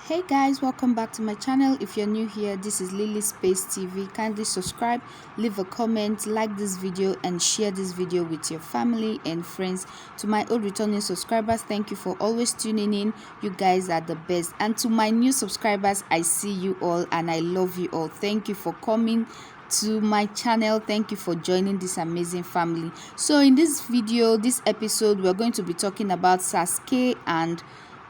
Hey guys, welcome back to my channel. If you're new here, this is Lily Space TV. Kindly subscribe, leave a comment, like this video and share this video with your family and friends. To my old returning subscribers, thank you for always tuning in. You guys are the best. And to my new subscribers, I see you all and I love you all. Thank you for coming to my channel. Thank you for joining this amazing family. So in this video, this episode, we're going to be talking about Saskay and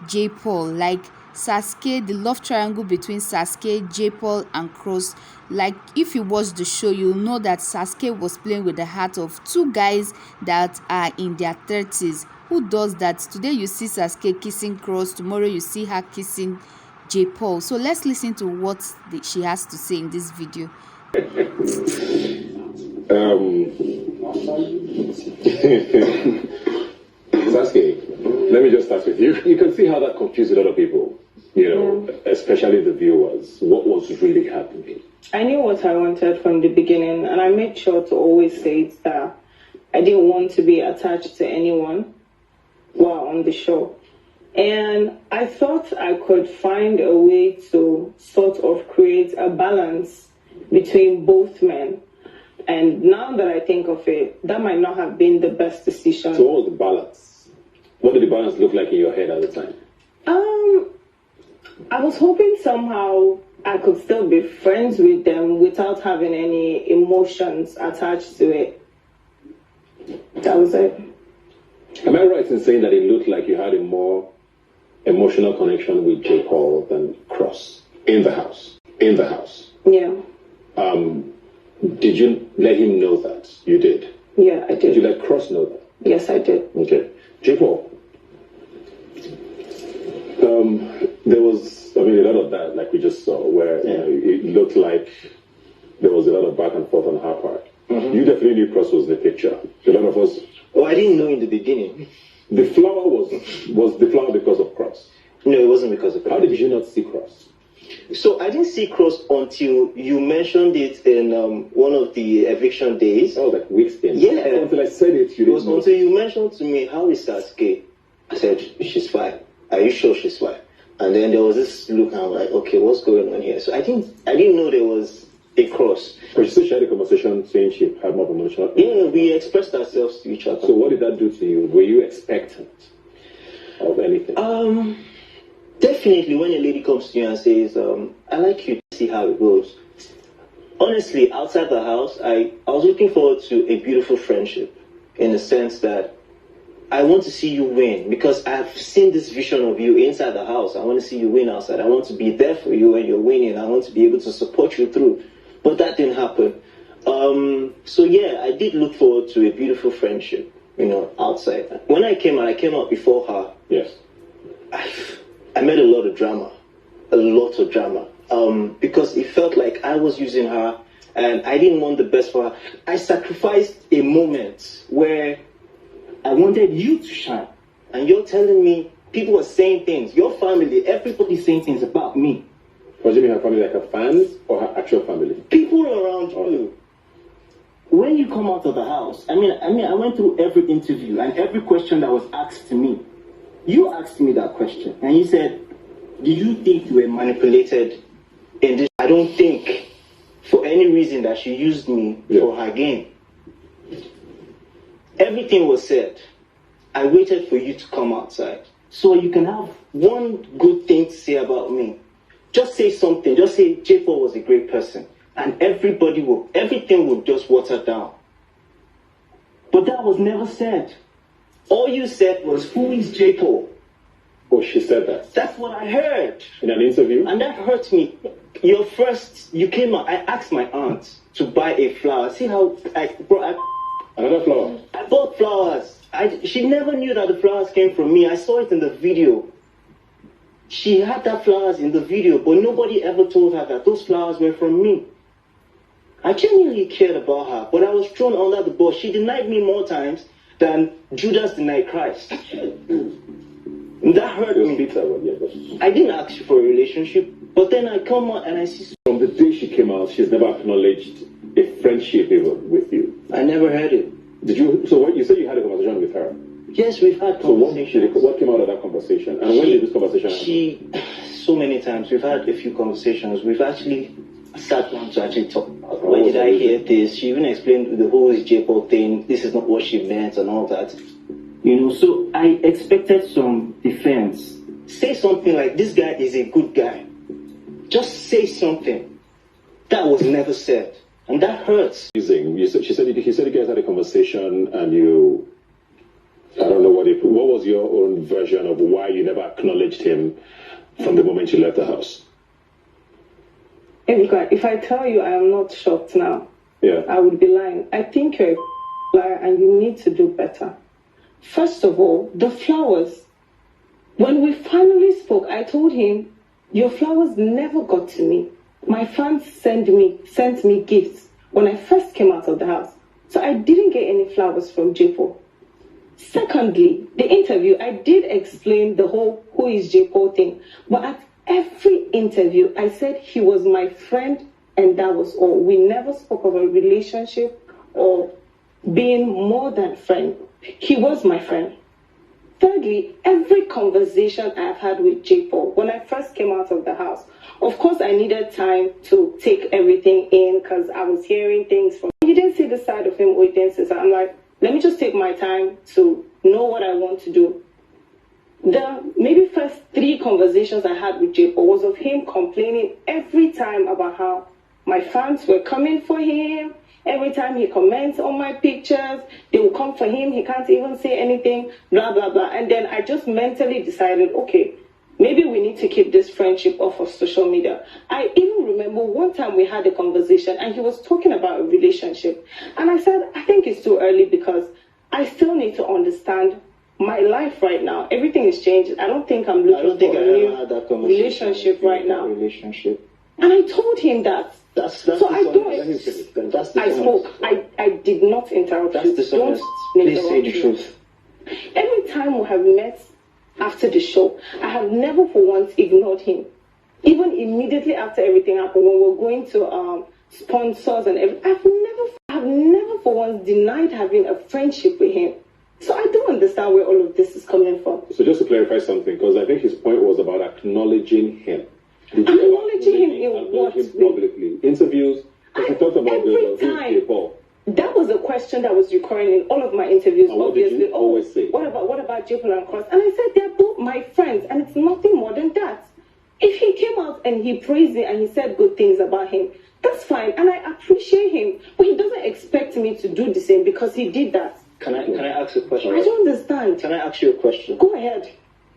Jaypaul. Like Saskay, the love triangle between Saskay, Jaypaul and Cross. Like if you watch the show, you'll know that Saskay was playing with the heart of two guys that are in their 30s. Who does that? Today you see Saskay kissing Cross, tomorrow you see her kissing Jaypaul. So let's listen to what she has to say in this video. Saskay, let me just start with you. You can see how that confused a lot of people, especially the viewers. What was really happening? I knew what I wanted from the beginning, and I made sure to always say it that I didn't want to be attached to anyone while on the show. And I thought I could find a way to sort of create a balance between both men. And now that I think of it, that might not have been the best decision. So what was the balance? What did the balance look like in your head at the time? I was hoping somehow I could still be friends with them without having any emotions attached to it. That was it. Am I right in saying that it looked like you had a more emotional connection with Jaypaul than Cross in the house? In the house. Yeah. Did you let him know that? You did? Yeah, I did. Did you let Cross know that? Yes, I did. Okay. Jaypaul, there was, a lot of that, like we just saw, where it looked like there was a lot of back and forth on her part. Mm-hmm. You definitely knew Cross was in the picture. A lot of us... Oh, I didn't know in the beginning. The flower was the flower because of Cross? No, it wasn't because of Cross. How did you not see Cross? So I didn't see Cross until you mentioned it in one of the eviction days. Oh, like weeks in. Yeah. Until I said it, you didn't. It was until you mentioned to me, how is Saskay? I said, she's fine. Are you sure she's fine? And then there was this look, and I'm like, okay, what's going on here? So I didn't know there was a Cross. But she said she had a conversation saying she had more emotional. Yeah, we expressed ourselves to each other. So what did that do to you? Were you expectant of anything? Definitely, when a lady comes to you and says, I like you, to see how it goes. Honestly, outside the house, I was looking forward to a beautiful friendship in the sense that I want to see you win because I've seen this vision of you inside the house. I want to see you win outside. I want to be there for you when you're winning. I want to be able to support you through. But that didn't happen. So yeah, I did look forward to a beautiful friendship, outside. When I came out before her. Yes. I made a lot of drama, because it felt like I was using her and I didn't want the best for her. I sacrificed a moment where I wanted you to shine. And you're telling me people are saying things, your family, everybody's saying things about me. Was it her family like her fans or her actual family? People around you. When you come out of the house, I went through every interview and every question that was asked to me. You asked me that question, and you said, did you think you were manipulated in this? I don't think for any reason that she used me for her game. Everything was said. I waited for you to come outside so you can have one good thing to say about me. Just say something. Just say Jaypaul was a great person, and everything would just water down. But that was never said. All you said was, who is Jaypaul? Oh, she said that? That's what I heard. In an interview? And that hurt me. You came out, I asked my aunt to buy a flower. See how Another flower? I bought flowers. She never knew that the flowers came from me. I saw it in the video. She had that flowers in the video, but nobody ever told her that those flowers were from me. I genuinely cared about her, but I was thrown under the bus. She denied me more times than Judas denied Christ. And that hurt me. I didn't ask you for a relationship, but then I come out and I see... From the day she came out, she's never acknowledged a friendship even with you. I never heard it. Did you? So what you said you had a conversation with her. Yes, we've had conversations. So what came out of that conversation? And when did this conversation happen? So many times. We've had a few conversations. We've actually sat down to actually talk about why did I hear this? She even explained the whole Jaypaul thing. This is not what she meant and all that. So I expected some defense. Say something like, this guy is a good guy. Just say something. That was never said. And that hurts. He said you guys had a conversation and you... I don't know what was your own version of why you never acknowledged him from the moment you left the house? If I tell you I am not shocked now, I would be lying. I think you're a liar and you need to do better. First of all, the flowers. When we finally spoke, I told him, your flowers never got to me. My fans sent me gifts when I first came out of the house. So I didn't get any flowers from Jaypaul. Secondly, the interview, I did explain the whole who is Jaypaul thing. But at every interview, I said he was my friend and that was all. We never spoke of a relationship or being more than friend. He was my friend. Thirdly, every conversation I've had with Jaypaul, when I first came out of the house, of course I needed time to take everything in because I was hearing things from... He didn't see the side of him or he didn't see the side. I'm like, let me just take my time to know what I want to do. The maybe first 3 conversations I had with Jaypaul was of him complaining every time about how my fans were coming for him. Every time he comments on my pictures, they will come for him. He can't even say anything, blah, blah, blah. And then I just mentally decided, okay, maybe we need to keep this friendship off of social media. I even remember one time we had a conversation and he was talking about a relationship. And I said, I think it's too early because I still need to understand my life right now. Everything is changed. I don't think I'm looking for a new relationship right now. And I told him that. So I don't. I spoke. I did not interrupt you. Don't please say the truth. Every time we have met after the show, I have never for once ignored him. Even immediately after everything happened, when we were going to sponsors and everything, I've never for once denied having a friendship with him. So I don't understand where all of this is coming from. So just to clarify something, because I think his point was about acknowledging him. Acknowledging him in what way? Publicly. Interviews, because we talked about Jaypaul. That was a question that was recurring in all of my interviews. And what did you always say? What about Angelandcross? And I said they're both my friends, and it's nothing more than that. If he came out and he praised it and he said good things about him, that's fine, and I appreciate him. But he doesn't expect me to do the same because he did that. Can I ask a question? I don't understand. Can I ask you a question? Go ahead.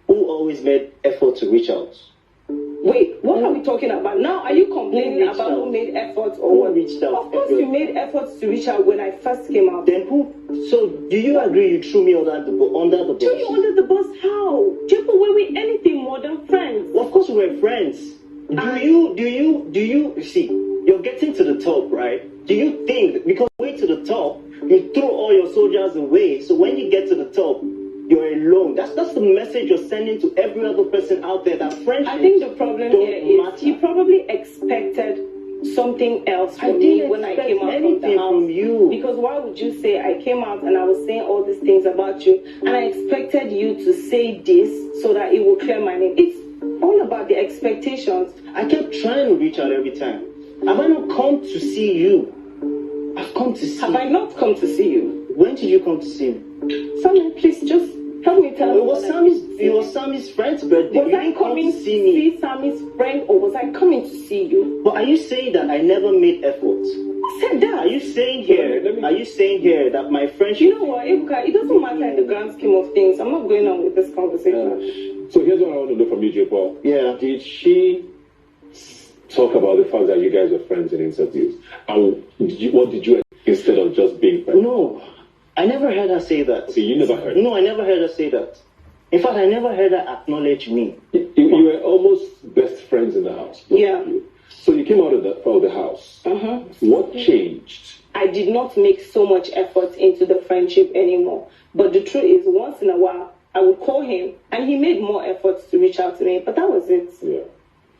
Who always made effort to reach out? Wait, what are we talking about? Now, are you complaining about who made efforts or what? Reached out? Of course, you made efforts to reach out when I first came out. Then who? So, do you agree you threw me under the bus? Threw you under the bus? How? Jaypaul, were we anything more than friends? Well, of course, we were friends. Do you see? You're getting to the top, right? Do you think that because way to the top, you throw all your soldiers away? So when you get to the top, you're alone. That's the message you're sending to every other person out there. That friendship. I think the problem here is he probably expected something else from me when I came out of the house. From you. Because why would you say I came out and I was saying all these things about you and I expected you to say this so that it will clear my name? It's all about the expectations. I kept trying to reach out every time. Have I not come to see you? I've come to see you. Have I not come to see you? When did you come to see me? Sammy, please just help me tell you. It was Sammy's friend's birthday. Was I coming to see Sammy's friend or was I coming to see you? But are you saying that I never made effort? I said that. Are you saying here that my friendship... You know what, Ebuka, it doesn't matter in the grand scheme of things. I'm not going on with this conversation. So here's what I want to know from you, Jaypaul. Yeah. Did she talk about the fact that you guys were friends in interviews? And what did you instead of just being friends? No, I never heard her say that. See, you never heard? No, I never heard her say that. In fact, I never heard her acknowledge me. You were almost best friends in the house. Yeah. So you came out of the house. What changed? I did not make so much effort into the friendship anymore. But the truth is, once in a while, I would call him, and he made more efforts to reach out to me. But that was it. Yeah.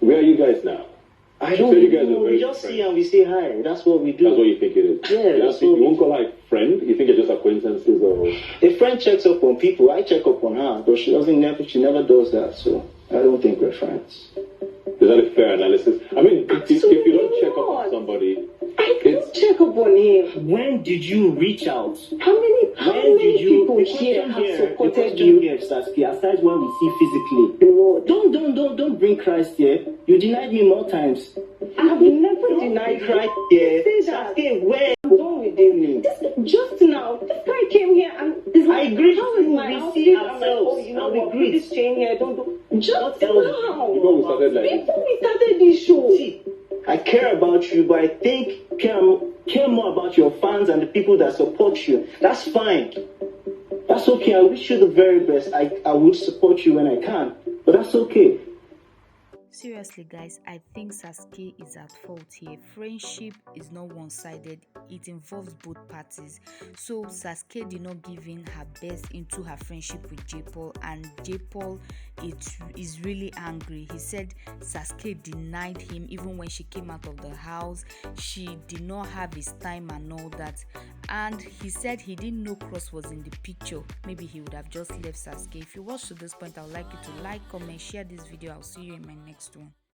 Where are you guys now? I I don't So you guys are know. We very just friends. see and we say hi. That's what we do. That's what you think it is. Yeah, that's You what won't call her a friend. You think it's just acquaintances or? A friend checks up on people. I check up on her, but she never does that. So I don't think we're friends. Is that a fair analysis? I mean, if you don't check up on not. somebody, I don't check up on him. When did you reach out? How many people here have supported you? Here, Saskay, aside when we see physically. Lord, Don't bring Christ here. You denied me more times. I have never denied Christ Christ. here. Say that. Saskay, where? I'm done with him. Just now, this guy came here and is like, I agree. how is my We outfit? see I'm like, ourselves. oh, you know And we what? agree. Put this chain here. Don't do. Just What else? now. before we started like this, Before we started this show. See, I care about you, but I think care more about your fans and the people that support you. That's fine. That's okay. I wish you the very best. I would support you when I can, but that's okay. Seriously, guys, I think Saskay is at fault here. Friendship is not one-sided, it involves both parties. So Saskay did not give in her best into her friendship with Jaypaul, and Jaypaul is really angry. He said Saskay denied him even when she came out of the house. She did not have his time and all that, and he said he didn't know Cross was in the picture. Maybe he would have just left Saskay. If you watch to this point, I would like you to like, comment, share this video. I'll see you in my next one.